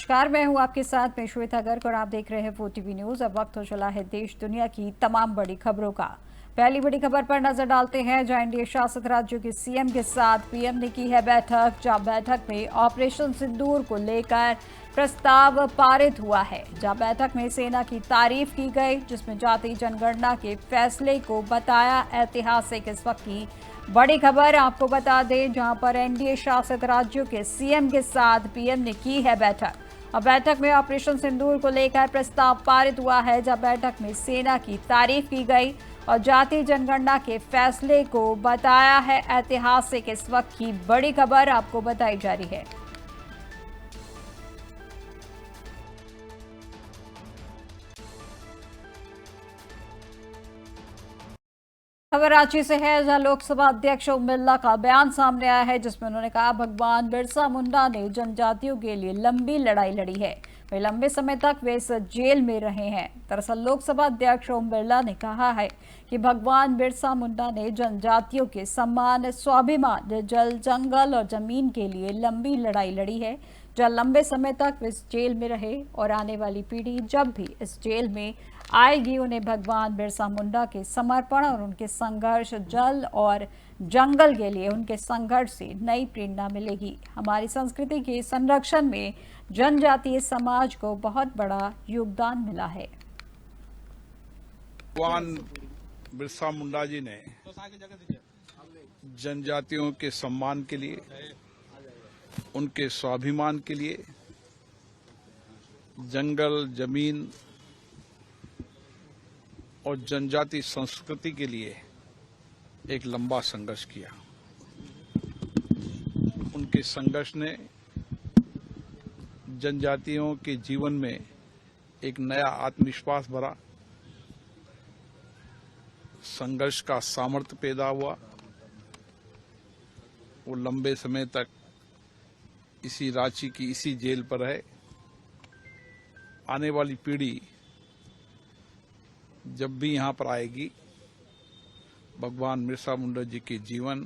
नमस्कार, मैं हूं आपके साथ में श्वेता गर्ग और आप देख रहे हैं वो टीवी न्यूज। अब वक्त हो चला है देश दुनिया की तमाम बड़ी खबरों का। पहली बड़ी खबर पर नजर डालते हैं, जहां एनडीए शासित राज्यों के सीएम के साथ पीएम ने की है बैठक। जहां बैठक में ऑपरेशन सिंदूर को लेकर प्रस्ताव पारित हुआ है। जहां बैठक में सेना की तारीफ की गई, जिसमें जातीय जनगणना के फैसले को बताया ऐतिहासिक। इस वक्त की बड़ी खबर आपको बता दें, जहां पर एनडीए शासित राज्यों के सीएम के साथ पीएम ने की है बैठक। और बैठक में ऑपरेशन सिंदूर को लेकर प्रस्ताव पारित हुआ है। जहां बैठक में सेना की तारीफ की गई और जातीय जनगणना के फैसले को बताया है ऐतिहासिक। इस वक्त की बड़ी खबर आपको बताई जा रही है। खबर रांची से है, जहां लोकसभा अध्यक्ष ओम बिरला का बयान सामने आया है, जिसमें उन्होंने कहा भगवान बिरसा मुंडा ने जनजातियों के लिए लंबी लड़ाई लड़ी है। वे लंबे समय तक वे इस जेल में रहे हैं। दरअसल लोकसभा अध्यक्ष ओम बिरला ने कहा है कि भगवान बिरसा मुंडा ने जनजातियों के सम्मान, स्वाभिमान, जल, जंगल और जमीन के लिए लंबी लड़ाई लड़ी है। जहां लंबे समय तक वे इस जेल में रहे और आने वाली पीढ़ी जब भी इस जेल में आएगी, उन्हें भगवान बिरसा मुंडा के समर्पण और उनके संघर्ष, जल और जंगल के लिए उनके संघर्ष से नई प्रेरणा मिलेगी। हमारी संस्कृति के संरक्षण में जनजातीय समाज को बहुत बड़ा योगदान मिला है। भगवान बिरसा मुंडा जी ने जनजातियों के सम्मान के लिए, उनके स्वाभिमान के लिए, जंगल, जमीन और जनजाति संस्कृति के लिए एक लंबा संघर्ष किया। उनके संघर्ष ने जनजातियों के जीवन में एक नया आत्मविश्वास भरा, संघर्ष का सामर्थ्य पैदा हुआ। वो लंबे समय तक इसी रांची की इसी जेल पर रहे। आने वाली पीढ़ी जब भी यहां पर आएगी, भगवान बिरसा मुंडा जी के जीवन,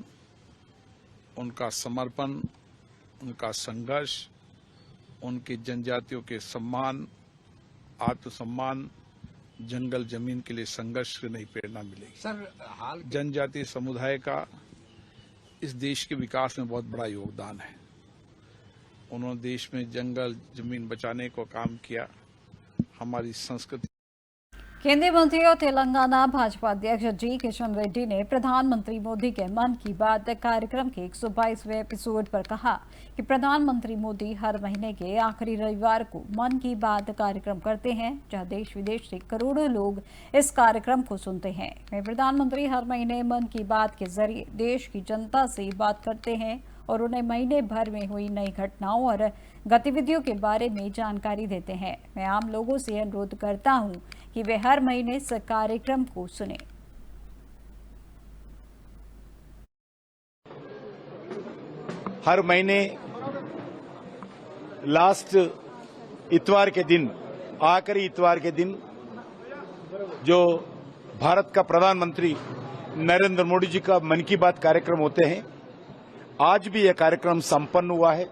उनका समर्पण, उनका संघर्ष, उनके जनजातियों के सम्मान, आत्मसम्मान, जंगल जमीन के लिए संघर्ष की नई प्रेरणा मिलेगी। सर, जनजातीय समुदाय का इस देश के विकास में बहुत बड़ा योगदान है। उन्होंने देश में जंगल जमीन बचाने को काम किया। हमारी संस्कृति। केंद्रीय मंत्री और तेलंगाना भाजपा अध्यक्ष जी किशन रेड्डी ने प्रधानमंत्री मोदी के मन की बात कार्यक्रम के 122वें एपिसोड पर कहा कि प्रधानमंत्री मोदी हर महीने के आखिरी रविवार को मन की बात कार्यक्रम करते हैं, जहां देश विदेश से करोड़ों लोग इस कार्यक्रम को सुनते हैं। वे प्रधानमंत्री हर महीने मन की बात के जरिए देश की जनता से बात करते हैं और उन्हें महीने भर में हुई नई घटनाओं और गतिविधियों के बारे में जानकारी देते हैं। मैं आम लोगों से अनुरोध करता हूं कि वे हर महीने इस कार्यक्रम को सुनें। हर महीने लास्ट इतवार के दिन, आखिरी इतवार के दिन, जो भारत का प्रधानमंत्री नरेंद्र मोदी जी का मन की बात कार्यक्रम होते हैं, आज भी यह कार्यक्रम संपन्न हुआ है।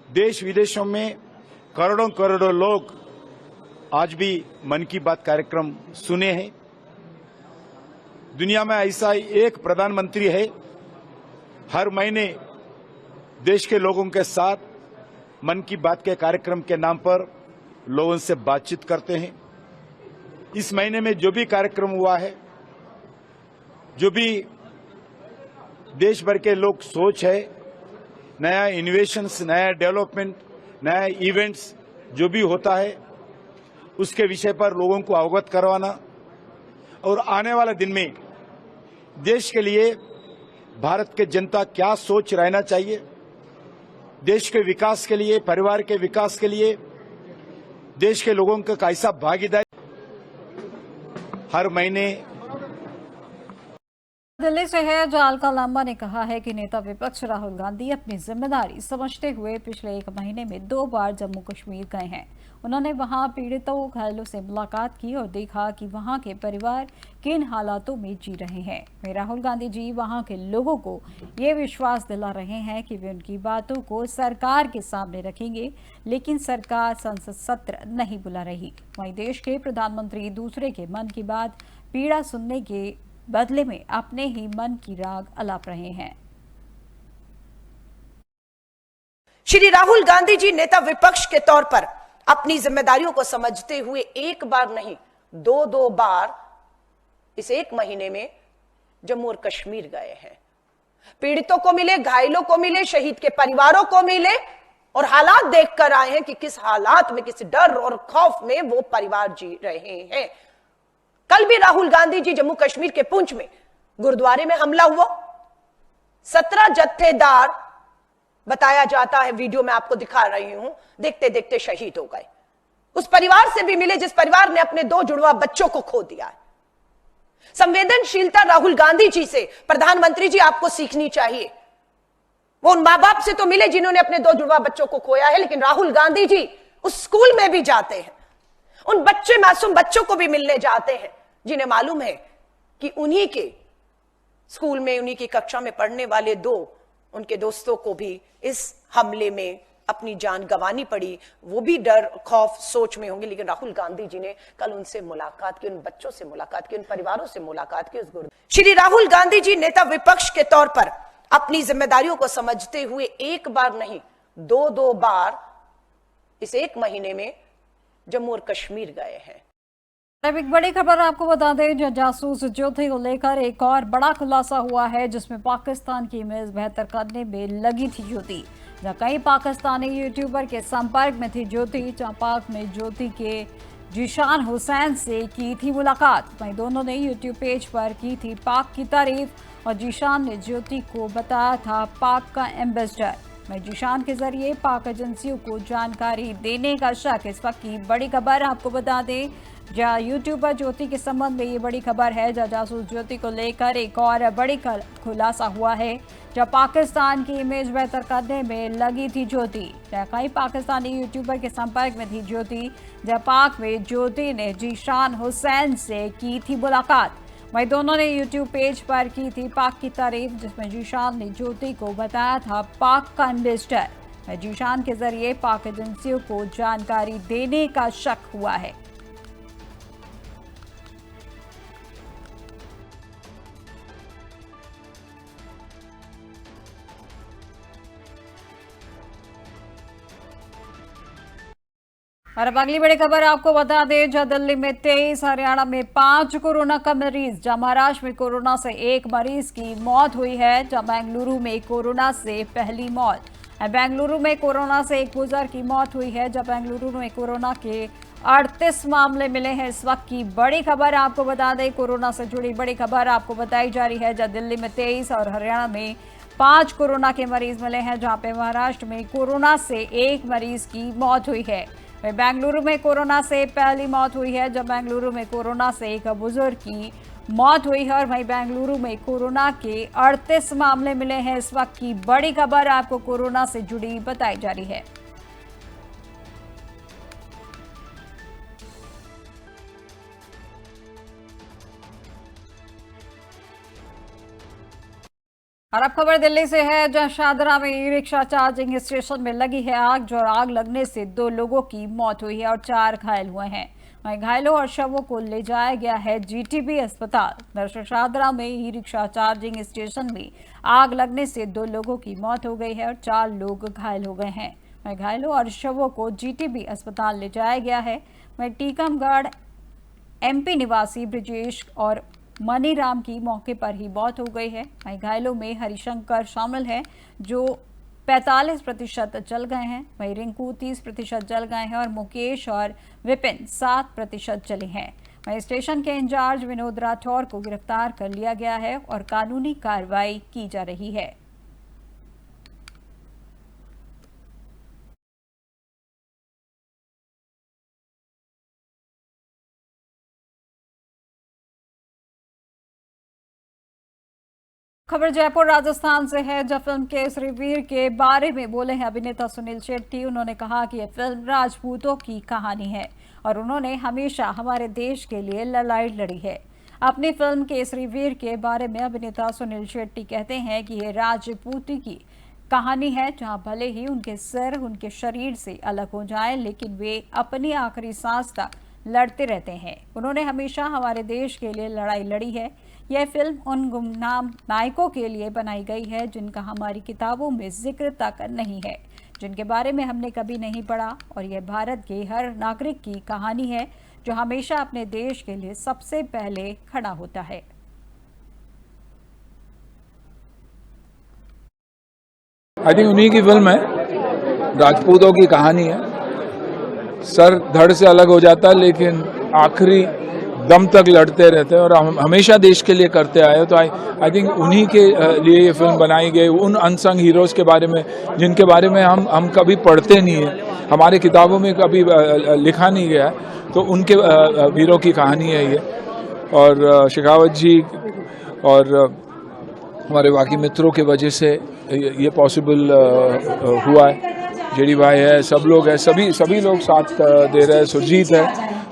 देश विदेशों में करोड़ों करोड़ों लोग आज भी मन की बात कार्यक्रम सुने हैं। दुनिया में ऐसा एक प्रधानमंत्री है, हर महीने देश के लोगों के साथ मन की बात के कार्यक्रम के नाम पर लोगों से बातचीत करते हैं। इस महीने में जो भी कार्यक्रम हुआ है, जो भी देश भर के लोग सोच है, नया इनोवेशंस, नया डेवलपमेंट, नया इवेंट्स जो भी होता है, उसके विषय पर लोगों को अवगत करवाना और आने वाले दिन में देश के लिए भारत के जनता क्या सोच रहना चाहिए, देश के विकास के लिए, परिवार के विकास के लिए देश के लोगों का कैसा भागीदारी हर महीने। दिल्ली से है, जहां अलका लांबा ने कहा है कि नेता विपक्ष राहुल गांधी अपनी जिम्मेदारी समझते हुए पिछले एक महीने में 2 बार जम्मू कश्मीर गए हैं। उन्होंने वहां पीड़ितों घायलों से मुलाकात की और देखा कि वहां के परिवार किन हालातों में जी रहे हैं। वहीं राहुल गांधी जी वहां के लोगों को ये विश्वास दिला रहे हैं कि वे उनकी बातों को सरकार के सामने रखेंगे, लेकिन सरकार संसद सत्र नहीं बुला रही। वहीं देश के प्रधानमंत्री दूसरे के मन की बात पीड़ा सुनने के बदले में अपने ही मन की राग अलाप रहे हैं। श्री राहुल गांधी जी नेता विपक्ष के तौर पर अपनी जिम्मेदारियों को समझते हुए एक बार नहीं, दो बार इस एक महीने में जम्मू और कश्मीर गए हैं। पीड़ितों को मिले, घायलों को मिले, शहीद के परिवारों को मिले और हालात देखकर आए हैं कि किस हालात में, किस डर और खौफ में वो परिवार जी रहे हैं। कल भी राहुल गांधी जी जम्मू कश्मीर के पुंछ में गुरुद्वारे में हमला हुआ, 17 जत्थेदार बताया जाता है, वीडियो में आपको दिखा रही हूं, देखते देखते शहीद हो गए। उस परिवार से भी मिले जिस परिवार ने अपने 2 जुड़वा बच्चों को खो दिया है। संवेदनशीलता राहुल गांधी जी से प्रधानमंत्री जी आपको सीखनी चाहिए। वो उन मां बाप से तो मिले जिन्होंने अपने 2 जुड़वा बच्चों को खोया है, लेकिन राहुल गांधी जी उस स्कूल में भी जाते हैं, उन बच्चे मासूम बच्चों को भी मिलने जाते हैं जिन्हें मालूम है कि उन्हीं के स्कूल में, उन्हीं की कक्षा में पढ़ने वाले 2 उनके दोस्तों को भी इस हमले में अपनी जान गंवानी पड़ी। वो भी डर, खौफ, सोच में होंगे, लेकिन राहुल गांधी जी ने कल उनसे मुलाकात की, उन बच्चों से मुलाकात की, उन परिवारों से मुलाकात की। श्री राहुल गांधी जी नेता विपक्ष के तौर पर अपनी जिम्मेदारियों को समझते हुए एक बार नहीं, दो बार इस एक महीने में जम्मू और कश्मीर गए हैं। अब एक बड़ी खबर आपको बता दें, जासूस ज्योति को लेकर एक और बड़ा खुलासा हुआ है, जिसमें पाकिस्तान की इमेज बेहतर करने में लगी थी ज्योति। जहां कई पाकिस्तानी यूट्यूबर के संपर्क में थी ज्योति, जहां पाक में ज्योति के जीशान हुसैन से की थी मुलाकात। वहीं दोनों ने यूट्यूब पेज पर की थी पाक की तारीफ और जीशान ने ज्योति को बताया था पाक का एम्बेसडर। वहीं जीशान के जरिए पाक एजेंसियों को जानकारी देने का शक। इस वक्त की बड़ी खबर आपको बता दें, जहां यूट्यूबर ज्योति के संबंध में ये बड़ी खबर है, जहां जासूस ज्योति को लेकर एक और बड़ी खुलासा हुआ है। जहां पाकिस्तान की इमेज बेहतर करने में लगी थी ज्योति, जहां कई पाकिस्तानी यूट्यूबर के संपर्क में थी ज्योति, जहां पाक में ज्योति ने जीशान हुसैन से की थी मुलाकात। वहीं दोनों ने यूट्यूब पेज पर की थी पाक की तारीफ, जिसमें जीशान ने ज्योति को बताया था पाक का एम्बेसडर। जीशान के जरिए पाक एजेंसियों को जानकारी देने का शक हुआ है। और अब अगली बड़ी खबर आपको बता दें, जहां दिल्ली में 23, हरियाणा में 5 कोरोना का मरीज, जहां महाराष्ट्र में कोरोना से 1 मरीज की मौत हुई है, जहां बेंगलुरु में कोरोना से पहली मौत। बेंगलुरु में कोरोना से 1 गुर्जर की मौत हुई है, जहां बेंगलुरु में कोरोना के 38 मामले मिले हैं। इस वक्त की बड़ी खबर आपको बता दें, कोरोना से जुड़ी बड़ी खबर आपको बताई जा रही है, जहां दिल्ली में 23 और हरियाणा में 5 कोरोना के मरीज मिले हैं, जहां पे महाराष्ट्र में कोरोना से 1 मरीज की मौत हुई है। बेंगलुरु में कोरोना से पहली मौत हुई है, जब बेंगलुरु में कोरोना से 1 बुजुर्ग की मौत हुई है। और वहीं बेंगलुरु में कोरोना के 38 मामले मिले हैं। इस वक्त की बड़ी खबर आपको कोरोना से जुड़ी बताई जा रही है। और अब खबर दिल्ली से है, जहां शाहदरा में ई रिक्शा चार्जिंग स्टेशन में लगी है आग, जो आग लगने से 2 लोगों की मौत हुई है और 4 घायल हुए हैं। वहीं घायलों और शवों को ले जाया गया है जीटीबी अस्पताल। दरअसल शाहदरा में ई रिक्शा चार्जिंग स्टेशन में आग लगने से 2 लोगों की मौत हो गई है और 4 लोग घायल हो गए हैं। वहीं घायलों और शवों को जीटीबी अस्पताल ले जाया गया है। वहीं टीकमगढ़ एमपी निवासी ब्रिजेश और मनीराम की मौके पर ही मौत हो गई है। वहीं घायलों में हरिशंकर शामिल है, जो 45% जल गए हैं। वहीं रिंकू 30% जल गए हैं और मुकेश और विपिन 7% जले हैं। वहीं स्टेशन के इंचार्ज विनोद राठौर को गिरफ्तार कर लिया गया है और कानूनी कार्रवाई की जा रही है। खबर जयपुर राजस्थान से है, जब फिल्म केसरी वीर के बारे में बोले हैं अभिनेता सुनील शेट्टी। उन्होंने कहा कि यह फिल्म राजपूतों की कहानी है और उन्होंने हमेशा हमारे देश के लिए लड़ाई लड़ी है। अपनी फिल्म केसरी वीर के बारे में अभिनेता सुनील शेट्टी कहते हैं कि यह राजपूती की कहानी है, जहां भले ही उनके सिर उनके शरीर से अलग हो जाए, लेकिन वे अपनी आखिरी सांस तक लड़ते रहते हैं। उन्होंने हमेशा हमारे देश के लिए लड़ाई लड़ी है। यह फिल्म उन गुमनाम नायकों के लिए बनाई गई है जिनका हमारी किताबों में जिक्र तक नहीं है, जिनके बारे में हमने कभी नहीं पढ़ा, और यह भारत के हर नागरिक की कहानी है जो हमेशा अपने देश के लिए सबसे पहले खड़ा होता है। आई थिंक उन्हीं की फिल्म है, राजपूतों की कहानी है। सर धड़ से अलग हो जाता है लेकिन आखिरी दम तक लड़ते रहते हैं और हम हमेशा देश के लिए करते आए। तो आई थिंक उन्हीं के लिए ये फिल्म बनाई गई, उन अनसंग हीरोज के बारे में जिनके बारे में हम कभी पढ़ते नहीं है, हमारे किताबों में कभी लिखा नहीं गया। तो उनके वीरों की कहानी है ये। और शेखावत जी और हमारे बाकी मित्रों की वजह से ये पॉसिबल हुआ है। जेडी भाई है, सब लोग हैं, सभी लोग साथ दे रहे हैं।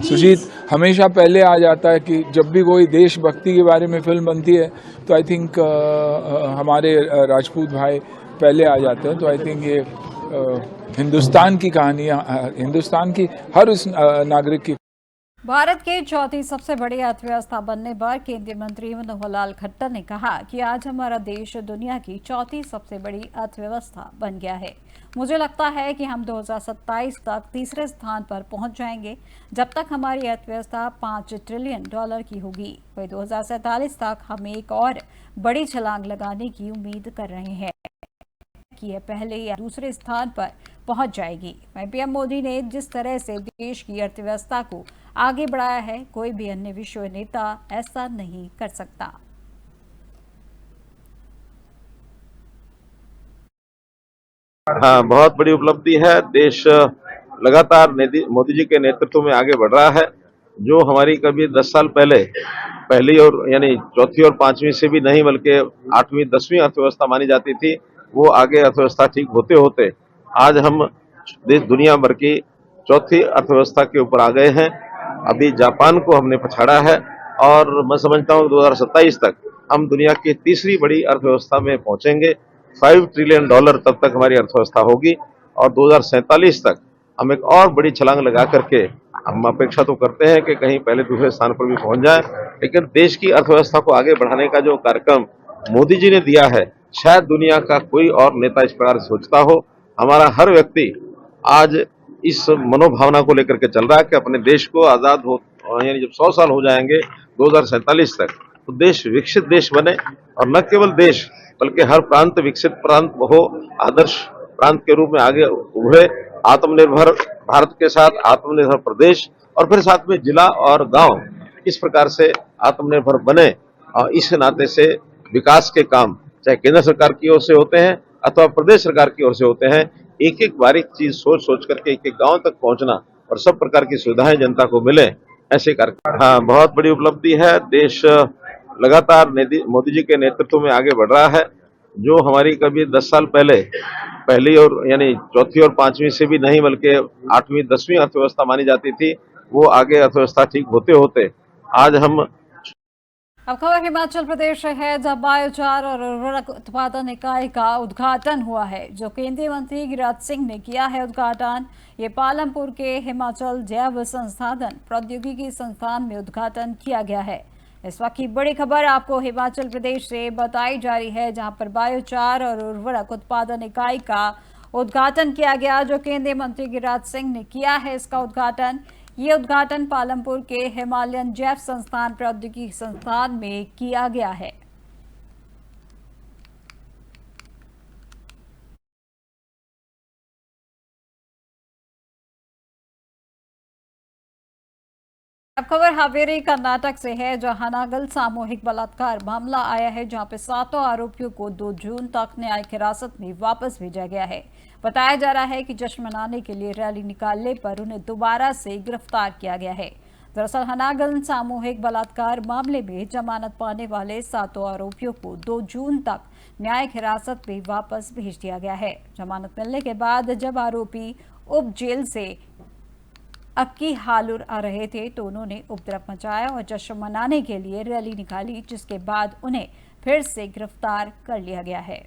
सुजीत हमेशा पहले आ जाता है कि जब भी कोई देशभक्ति के बारे में फिल्म बनती है तो आई थिंक हमारे राजपूत भाई पहले आ जाते हैं। तो आई थिंक ये हिंदुस्तान की कहानी, हिंदुस्तान की हर उस नागरिक की। भारत की चौथी सबसे बड़ी अर्थव्यवस्था बनने पर केंद्रीय मंत्री मनोहर लाल खट्टर ने कहा कि आज हमारा देश दुनिया की चौथी सबसे बड़ी अर्थव्यवस्था बन गया है। मुझे लगता है कि हम 2027 तक तीसरे स्थान पर पहुंच जाएंगे, जब तक हमारी अर्थव्यवस्था $5 ट्रिलियन की होगी। वही 2047 तक हम एक और बड़ी छलांग लगाने की उम्मीद कर रहे हैं कि यह पहले या दूसरे स्थान पर पहुंच जाएगी। वहीं पीएम मोदी ने जिस तरह से देश की अर्थव्यवस्था को आगे बढ़ाया है, कोई भी अन्य विश्व नेता ऐसा नहीं कर सकता। हाँ, बहुत बड़ी उपलब्धि है। देश लगातार मोदी जी के नेतृत्व में आगे बढ़ रहा है। जो हमारी कभी 10 साल पहले पहली और यानी चौथी और पांचवी से भी नहीं बल्कि 8वीं 10वीं अर्थव्यवस्था मानी जाती थी, वो आगे अर्थव्यवस्था ठीक होते होते आज हम देश दुनिया भर की चौथी अर्थव्यवस्था के ऊपर आ गए हैं। अभी जापान को हमने पछाड़ा है और मैं समझता हूँ 2027 तक हम दुनिया की तीसरी बड़ी अर्थव्यवस्था में पहुंचेंगे। $5 ट्रिलियन तब तक हमारी अर्थव्यवस्था होगी और 2047 तक हम एक और बड़ी छलांग लगा करके हम अपेक्षा तो करते हैं कि कहीं पहले दूसरे स्थान पर भी पहुंच जाए। लेकिन देश की अर्थव्यवस्था को आगे बढ़ाने का जो कार्यक्रम मोदी जी ने दिया है, शायद दुनिया का कोई और नेता इस प्रकार सोचता हो। हमारा हर व्यक्ति आज इस मनोभावना को लेकर के चल रहा है कि अपने देश को आजाद हो, यानी जब 100 साल हो जाएंगे 2047 तक, तो देश विकसित देश बने और न केवल देश बल्कि हर प्रांत विकसित प्रांत हो, आदर्श प्रांत के रूप में आगे उभरे। आत्मनिर्भर भारत के साथ आत्मनिर्भर प्रदेश और फिर साथ में जिला और गांव इस प्रकार से आत्मनिर्भर बने। और इस नाते से विकास के काम चाहे केंद्र सरकार की ओर से होते हैं अथवा प्रदेश सरकार की ओर से होते हैं, एक एक बारीक चीज सोच करके एक एक गांव तक पहुंचना और सब प्रकार की सुविधाएं जनता को मिले, ऐसे कार्यक्रम। हाँ, बहुत बड़ी उपलब्धि है। देश लगातार मोदी जी के नेतृत्व में आगे बढ़ रहा है। जो हमारी कभी 10 साल पहले पहली और यानी चौथी और पांचवी से भी नहीं बल्कि 8वीं 10वीं अर्थव्यवस्था मानी जाती थी, वो आगे अर्थव्यवस्था ठीक होते होते आज हम। अब खबर हिमाचल प्रदेश से है, जब बायोचार और उर्वरक उत्पादन इकाई का उद्घाटन हुआ है, जो केंद्रीय मंत्री गिरिराज सिंह ने किया है उद्घाटन। ये पालमपुर के हिमाचल जैव संसाधन प्रौद्योगिकी संस्थान में उद्घाटन किया गया है। इस वक्त की बड़ी खबर आपको हिमाचल प्रदेश से बताई जा रही है, जहां पर बायोचार और उर्वरक उत्पादन इकाई का उद्घाटन किया गया, जो केंद्रीय मंत्री गिरिराज सिंह ने किया है इसका उद्घाटन। ये उद्घाटन पालमपुर के हिमालयन जैव संस्थान प्रौद्योगिकी संस्थान में किया गया है। अब खबर हावेरी कर्नाटक से है, जहां नागल सामूहिक बलात्कार मामला आया है, जहां पे 7 आरोपियों को 2 जून तक न्यायिक हिरासत में वापस भेजा गया है। बताया जा रहा है कि जश्न मनाने के लिए रैली निकालने पर उन्हें दोबारा से गिरफ्तार किया गया है। दरअसल हनागंज सामूहिक बलात्कार मामले में जमानत पाने वाले 7 आरोपियों को 2 जून तक न्यायिक हिरासत में वापस भेज दिया गया है। जमानत मिलने के बाद जब आरोपी उप जेल से अक्की हालुर आ रहे थे तो उन्होंने उपद्रव मचाया और जश्न मनाने के लिए रैली निकाली, जिसके बाद उन्हें फिर से गिरफ्तार कर लिया गया है।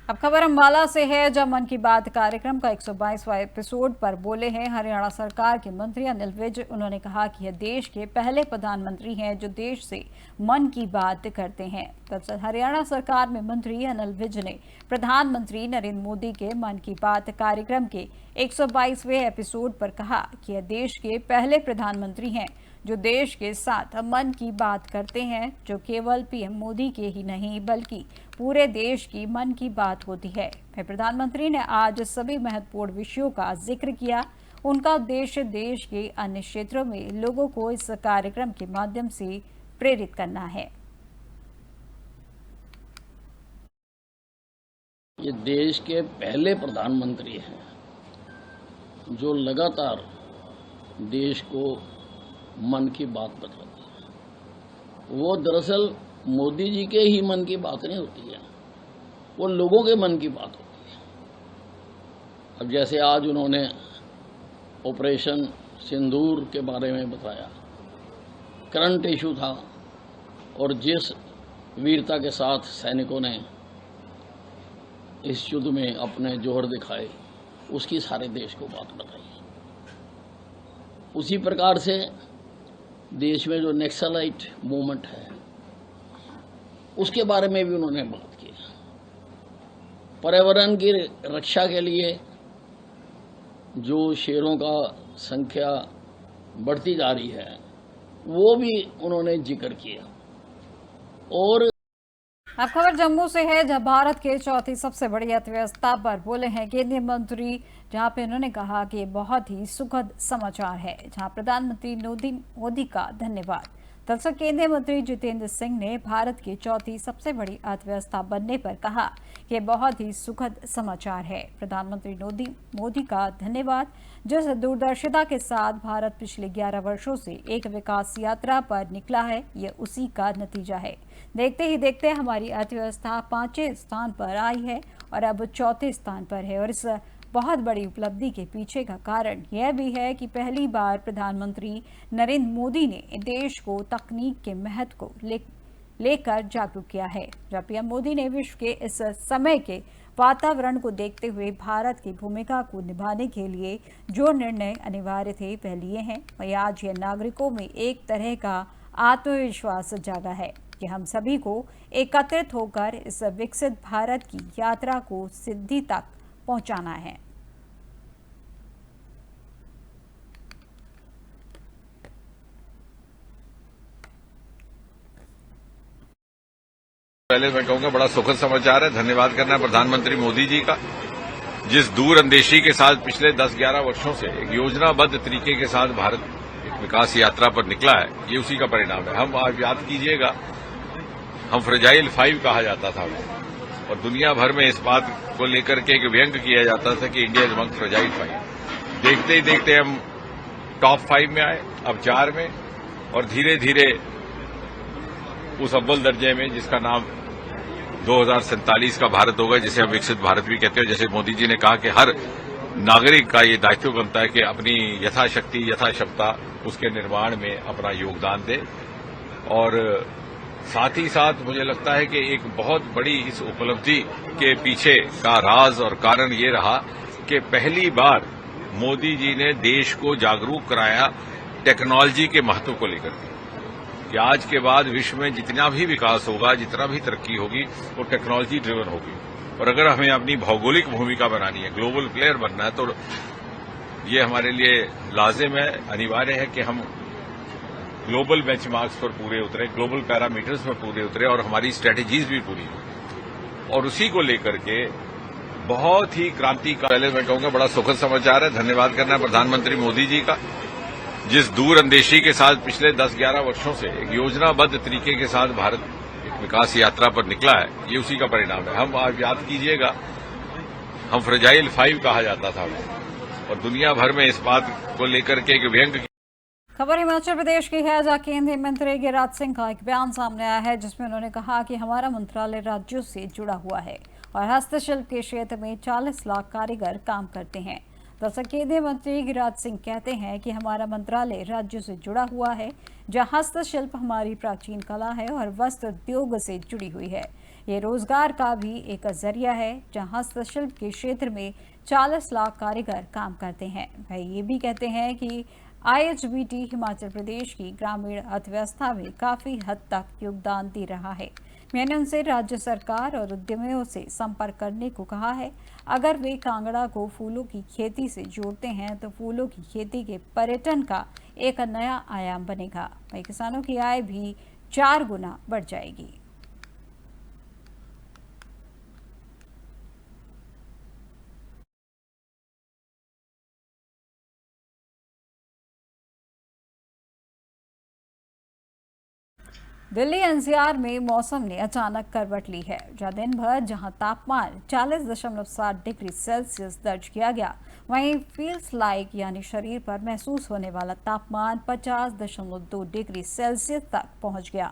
अब खबर अम्बाला से है, जब मन की बात कार्यक्रम का 122वां एपिसोड पर बोले हैं हरियाणा सरकार के मंत्री अनिल विज। उन्होंने कहा कि यह देश के पहले प्रधानमंत्री हैं जो देश से मन की बात करते हैं। दरअसल हरियाणा सरकार में मंत्री अनिल विज ने प्रधानमंत्री नरेंद्र मोदी के मन की बात कार्यक्रम के 122वें एपिसोड पर कहा कि यह देश के पहले प्रधानमंत्री हैं जो देश के साथ मन की बात करते हैं, जो केवल पीएम मोदी के ही नहीं बल्कि पूरे देश की मन की बात होती है। प्रधानमंत्री ने आज सभी महत्वपूर्ण विषयों का जिक्र किया। उनका उद्देश्य देश के अन्य क्षेत्रों में लोगों को इस कार्यक्रम के माध्यम से प्रेरित करना है। ये देश के पहले प्रधानमंत्री हैं जो लगातार देश को मन की बात बताती है। वो दरअसल मोदी जी के ही मन की बात नहीं होती है, वो लोगों के मन की बात होती है। अब जैसे आज उन्होंने ऑपरेशन सिंदूर के बारे में बताया, करंट इशू था, और जिस वीरता के साथ सैनिकों ने इस युद्ध में अपने जोहर दिखाए उसकी सारे देश को बात बताई। उसी प्रकार से देश में जो नक्सलाइट मूवमेंट है उसके बारे में भी उन्होंने बात की। पर्यावरण की रक्षा के लिए जो शेरों का संख्या बढ़ती जा रही है वो भी उन्होंने जिक्र किया। और अब खबर जम्मू से है, जहां भारत के चौथी सबसे बड़ी अर्थव्यवस्था पर बोले हैं केंद्रीय मंत्री, जहां पे उन्होंने कहा कि बहुत ही सुखद समाचार है, जहां प्रधानमंत्री मोदी का धन्यवाद। दरअसल केंद्रीय मंत्री जितेंद्र सिंह ने भारत की चौथी सबसे बड़ी अर्थव्यवस्था बनने पर कहा कि बहुत ही सुखद समाचार है। प्रधानमंत्री मोदी का धन्यवाद। जिस दूरदर्शिता के साथ भारत पिछले 11 वर्षों से एक विकास यात्रा पर निकला है, ये उसी का नतीजा है। देखते ही देखते हमारी अर्थव्यवस्था 5वें स्थान पर आई है और अब 4थे स्थान पर है। और इस बहुत बड़ी उपलब्धि के पीछे का कारण यह भी है कि पहली बार प्रधानमंत्री नरेंद्र मोदी ने देश को तकनीक के महत्व को लेकर जागरूक किया है। जब पीएम मोदी ने विश्व के इस समय के वातावरण को देखते हुए भारत की भूमिका को निभाने के लिए जो निर्णय अनिवार्य थे वह लिए हैं, वही आज यह नागरिकों में एक तरह का आत्मविश्वास जागा है कि हम सभी को एकत्रित होकर इस विकसित भारत की यात्रा को सिद्धि तक पहुंचाना है। पहले मैं कहूंगा बड़ा सुखद समाचार है। धन्यवाद करना है प्रधानमंत्री मोदी जी का, जिस दूरअंदेशी के साथ पिछले 10-11 वर्षों से एक योजनाबद्ध तरीके के साथ भारत एक विकास यात्रा पर निकला है, ये उसी का परिणाम है। हम आप याद कीजिएगा, हम फ्रेजाइल 5 कहा जाता था और दुनिया भर में इस बात को लेकर के एक व्यंग किया जाता था कि इंडिया इज अमंग फ्रेजाइल 5। देखते ही देखते हम टॉप 5 में आए, अब 4 में, और धीरे धीरे उस अव्वल दर्जे में जिसका नाम 2047 का भारत होगा, जिसे हम विकसित भारत भी कहते हैं। जैसे मोदी जी ने कहा कि हर नागरिक का ये दायित्व बनता है कि अपनी यथाशक्ति यथाक्षमता उसके निर्माण में अपना योगदान दे। और साथ ही साथ मुझे लगता है कि एक बहुत बड़ी इस उपलब्धि के पीछे का राज और कारण ये रहा कि पहली बार मोदी जी ने देश को जागरूक कराया टेक्नोलॉजी के महत्व को लेकर के, कि आज के बाद विश्व में जितना भी विकास होगा, जितना भी तरक्की होगी, वो टेक्नोलॉजी ड्रिवन होगी। और अगर हमें अपनी भौगोलिक भूमिका बनानी है, ग्लोबल प्लेयर बनना है, तो ये हमारे लिए लाजिम है, अनिवार्य है कि हम ग्लोबल बेंचमार्क्स पर पूरे उतरे, ग्लोबल पैरामीटर्स पर पूरे उतरे और हमारी स्ट्रेटेजीज भी पूरी हो। और उसी को लेकर के बहुत ही क्रांति का, पहले मैं कहूंगा बड़ा सुखद समाचार है। धन्यवाद करना है प्रधानमंत्री मोदी जी का, जिस दूरअंदेशी के साथ पिछले 10-11 वर्षों से एक योजनाबद्ध तरीके के साथ भारत एक विकास यात्रा पर निकला है, ये उसी का परिणाम है। हम आज याद कीजिएगा, हम फ्रेजाइल 5 कहा जाता था और दुनिया भर में इस बात को लेकर के एक व्यंग। खबर हिमाचल प्रदेश की है, जहां केंद्रीय मंत्री गिरिराज सिंह का एक बयान सामने आया है जिसमें उन्होंने कहा कि हमारा मंत्रालय राज्यों से जुड़ा हुआ है और हस्तशिल्प के क्षेत्र में 40 लाख कारीगर काम करते हैं। दरअसल केंद्रीय मंत्री गिरिराज सिंह कहते हैं कि हमारा मंत्रालय राज्यों से जुड़ा हुआ है, जहां हस्तशिल्प हमारी प्राचीन कला है और वस्त्र उद्योग से जुड़ी हुई है। ये रोजगार का भी एक जरिया है, जहां हस्तशिल्प के क्षेत्र में 40 लाख कारीगर काम करते हैं। वह ये भी कहते हैं कि IHBT हिमाचल प्रदेश की ग्रामीण अर्थव्यवस्था में काफी हद तक योगदान दे रहा है। मैंने उनसे राज्य सरकार और उद्यमियों से संपर्क करने को कहा है। अगर वे कांगड़ा को फूलों की खेती से जोड़ते हैं तो फूलों की खेती के पर्यटन का एक नया आयाम बनेगा। वहीं किसानों की आय भी 4 गुना बढ़ जाएगी। दिल्ली NCR में मौसम ने अचानक करवट ली है, जहां दिन भर तापमान 40.7 डिग्री सेल्सियस दर्ज किया गया, वहीं फील्स लाइक यानी शरीर पर महसूस होने वाला तापमान 50.2 डिग्री सेल्सियस तक पहुंच गया।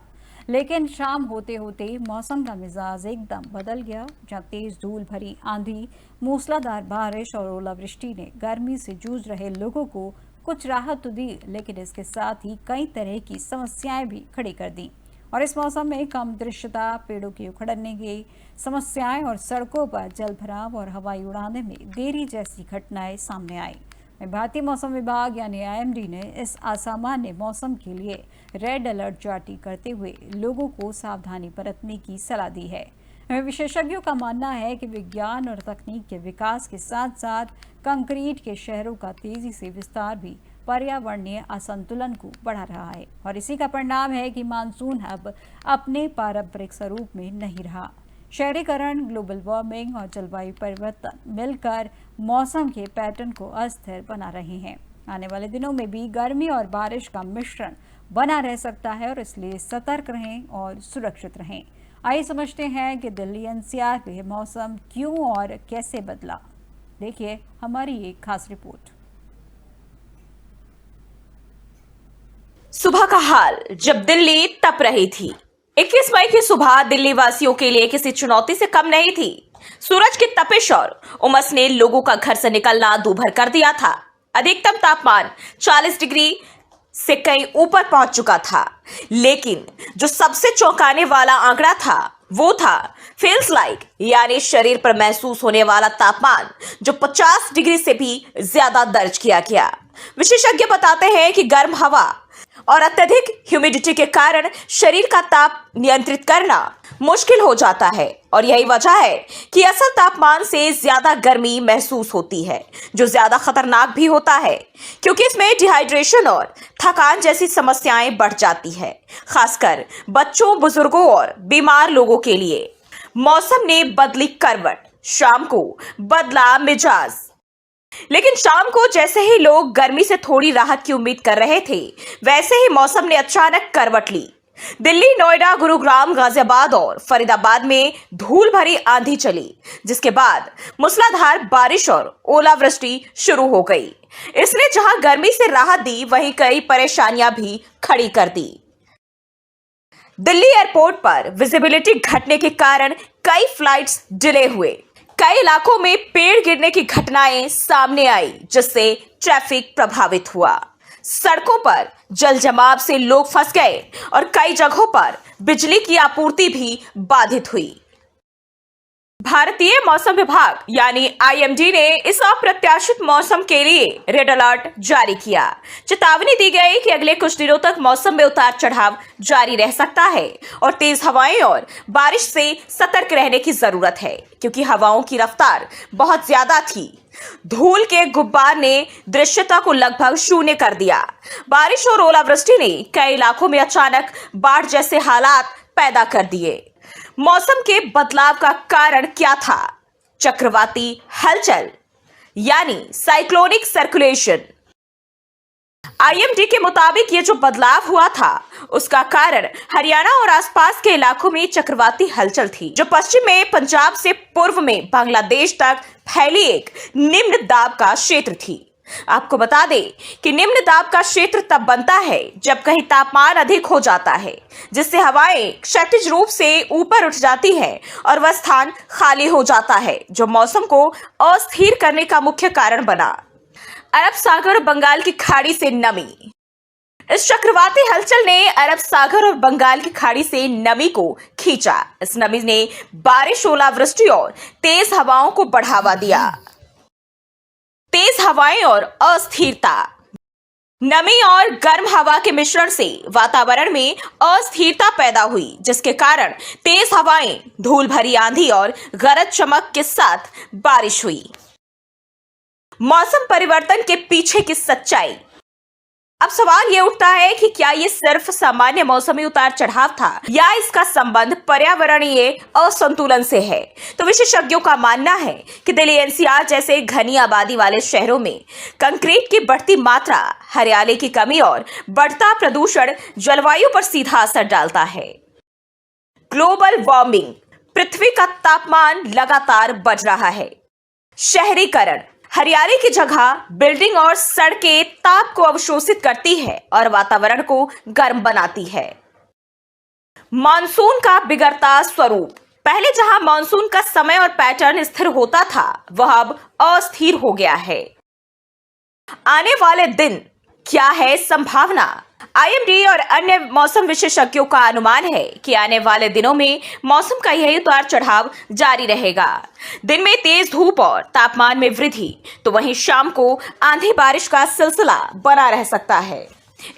लेकिन शाम होते होते मौसम का मिजाज एकदम बदल गया, जहां तेज धूल भरी आंधी, मूसलाधार बारिश और ओलावृष्टि ने गर्मी से जूझ रहे लोगों को कुछ राहत तो दी, लेकिन इसके साथ ही कई तरह की समस्याएं भी खड़ी कर दी। और इस मौसम में कम दृश्यता, पेड़ों के उखड़ने की समस्याएं और सड़कों पर जलभराव और हवाई उड़ाने में देरी जैसी घटनाएं सामने आई। भारतीय मौसम विभाग यानी IMD ने इस असामान्य मौसम के लिए रेड अलर्ट जारी करते हुए लोगों को सावधानी बरतने की सलाह दी है। विशेषज्ञों का मानना है कि विज्ञान और तकनीक के विकास के साथ साथ कंक्रीट के शहरों का तेजी से विस्तार भी पर्यावरणीय असंतुलन को बढ़ा रहा है और इसी का परिणाम है कि मानसून अब अपने पारंपरिक स्वरूप में नहीं रहा। शहरीकरण, ग्लोबल वार्मिंग और जलवायु परिवर्तन मिलकर मौसम के पैटर्न को अस्थिर बना रहे हैं। आने वाले दिनों में भी गर्मी और बारिश का मिश्रण बना रह सकता है और इसलिए सतर्क रहें और सुरक्षित रहें। आइए समझते हैं कि दिल्ली NCR में मौसम क्यों और कैसे बदला। देखिए हमारी एक खास रिपोर्ट। सुबह का हाल जब दिल्ली तप रही थी। 21 मई की सुबह दिल्ली वासियों के लिए किसी चुनौती से कम नहीं थी। सूरज की तपिश और उमस ने लोगों का घर से निकलना दूभर कर दिया था। अधिकतम तापमान 40 डिग्री से कहीं ऊपर पहुंच चुका था, लेकिन जो सबसे चौंकाने वाला आंकड़ा था वो था फील्स लाइक यानी शरीर पर महसूस होने वाला तापमान, जो 50 डिग्री से भी ज्यादा दर्ज किया गया। विशेषज्ञ बताते हैं कि गर्म हवा और अत्यधिक ह्यूमिडिटी के कारण शरीर का ताप नियंत्रित करना मुश्किल हो जाता है और यही वजह है कि असल तापमान से ज्यादा गर्मी महसूस होती है, जो ज्यादा खतरनाक भी होता है क्योंकि इसमें डिहाइड्रेशन और थकान जैसी समस्याएं बढ़ जाती है, खासकर बच्चों, बुजुर्गों और बीमार लोगों के लिए। मौसम ने बदली करवट, शाम को बदला मिजाज। लेकिन शाम को जैसे ही लोग गर्मी से थोड़ी राहत की उम्मीद कर रहे थे, वैसे ही मौसम ने अचानक करवट ली। दिल्ली, नोएडा, गुरुग्राम, गाजियाबाद और फरीदाबाद में धूल भरी आंधी चली, जिसके बाद मूसलाधार बारिश और ओलावृष्टि शुरू हो गई। इसने जहां गर्मी से राहत दी, वहीं कई परेशानियां भी खड़ी कर दी। दिल्ली एयरपोर्ट पर विजिबिलिटी घटने के कारण कई फ्लाइट्स डिले हुए। कई इलाकों में पेड़ गिरने की घटनाएं सामने आई, जिससे ट्रैफिक प्रभावित हुआ। सड़कों पर जल जमाव से लोग फंस गए और कई जगहों पर बिजली की आपूर्ति भी बाधित हुई। भारतीय मौसम विभाग यानी IMD ने इस अप्रत्याशित मौसम के लिए रेड अलर्ट जारी किया। चेतावनी दी गई कि अगले कुछ दिनों तक मौसम में उतार चढ़ाव जारी रह सकता है और तेज हवाएं और बारिश से सतर्क रहने की जरूरत है, क्योंकि हवाओं की रफ्तार बहुत ज्यादा थी। धूल के गुब्बार ने दृश्यता को लगभग शून्य कर दिया। बारिश और ओलावृष्टि ने कई इलाकों में अचानक बाढ़ जैसे हालात पैदा कर दिए। मौसम के बदलाव का कारण क्या था? चक्रवाती हलचल यानी साइक्लोनिक सर्कुलेशन। आईएमडी के मुताबिक ये जो बदलाव हुआ था उसका कारण हरियाणा और आसपास के इलाकों में चक्रवाती हलचल थी, जो पश्चिम में पंजाब से पूर्व में बांग्लादेश तक फैली एक निम्न दाब का क्षेत्र थी। आपको बता दें कि निम्न दाब का क्षेत्र तब बनता है जब कहीं तापमान अधिक हो जाता है, जिससे हवाएं क्षैतिज रूप से ऊपर उठ जाती हैं और वह स्थान खाली हो जाता है, जो मौसम को अस्थिर करने का मुख्य कारण बना। अरब सागर और बंगाल की खाड़ी से नमी। इस चक्रवाती हलचल ने अरब सागर और बंगाल की खाड़ी से नमी को खींचा। इस नमी ने बारिश, ओलावृष्टि और तेज हवाओं को बढ़ावा दिया। तेज हवाएं और अस्थिरता। नमी और गर्म हवा के मिश्रण से वातावरण में अस्थिरता पैदा हुई, जिसके कारण तेज हवाएं, धूल भरी आंधी और गरज चमक के साथ बारिश हुई। मौसम परिवर्तन के पीछे की सच्चाई। अब सवाल ये उठता है कि क्या ये सिर्फ सामान्य मौसमी उतार चढ़ाव था या इसका संबंध पर्यावरणीय असंतुलन से है। तो विशेषज्ञों का मानना है कि दिल्ली एनसीआर जैसे घनी आबादी वाले शहरों में कंक्रीट की बढ़ती मात्रा, हरियाली की कमी और बढ़ता प्रदूषण जलवायु पर सीधा असर डालता है। Global warming. पृथ्वी का तापमान लगातार बढ़ रहा है। शहरीकरण। हरियाली की जगह बिल्डिंग और सड़कें ताप को अवशोषित करती है और वातावरण को गर्म बनाती है। मानसून का बिगड़ता स्वरूप। पहले जहां मानसून का समय और पैटर्न स्थिर होता था, वह अब अस्थिर हो गया है। आने वाले दिन क्या है संभावना। आईएमडी और अन्य मौसम विशेषज्ञों का अनुमान है कि आने वाले दिनों में मौसम का यही उतार चढ़ाव जारी रहेगा। दिन में तेज धूप और तापमान में वृद्धि, तो वहीं शाम को आंधी बारिश का सिलसिला बना रह सकता है।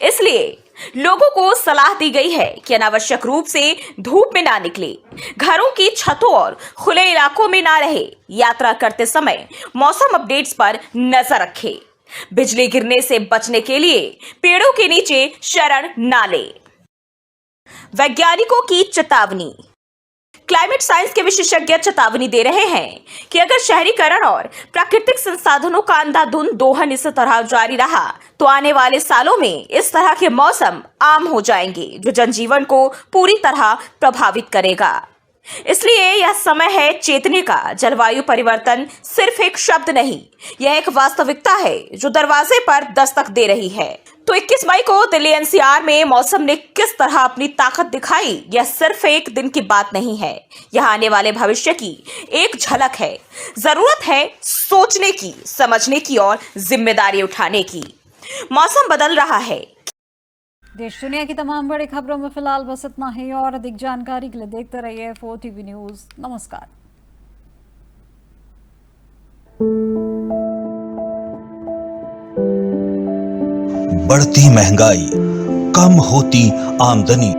इसलिए लोगों को सलाह दी गई है कि अनावश्यक रूप से धूप में ना निकले, घरों की छतों और खुले इलाकों में ना रहे। यात्रा करते समय मौसम अपडेट्स पर नजर रखें। बिजली गिरने से बचने के लिए पेड़ों के नीचे शरण ना ले। वैज्ञानिकों की चेतावनी। क्लाइमेट साइंस के विशेषज्ञ चेतावनी दे रहे हैं कि अगर शहरीकरण और प्राकृतिक संसाधनों का अंधाधुंध दोहन इसी तरह जारी रहा तो आने वाले सालों में इस तरह के मौसम आम हो जाएंगे, जो जनजीवन को पूरी तरह प्रभावित करेगा। इसलिए यह समय है चेतने का। जलवायु परिवर्तन सिर्फ एक शब्द नहीं, यह एक वास्तविकता है जो दरवाजे पर दस्तक दे रही है। तो 21 मई को दिल्ली एनसीआर में मौसम ने किस तरह अपनी ताकत दिखाई, यह सिर्फ एक दिन की बात नहीं है, यह आने वाले भविष्य की एक झलक है। जरूरत है सोचने की, समझने की और जिम्मेदारी उठाने की। मौसम बदल रहा है। देश दुनिया की तमाम बड़ी खबरों में फिलहाल बस इतना ही, और अधिक जानकारी के लिए देखते रहिए 4TV न्यूज। नमस्कार। बढ़ती महंगाई, कम होती आमदनी,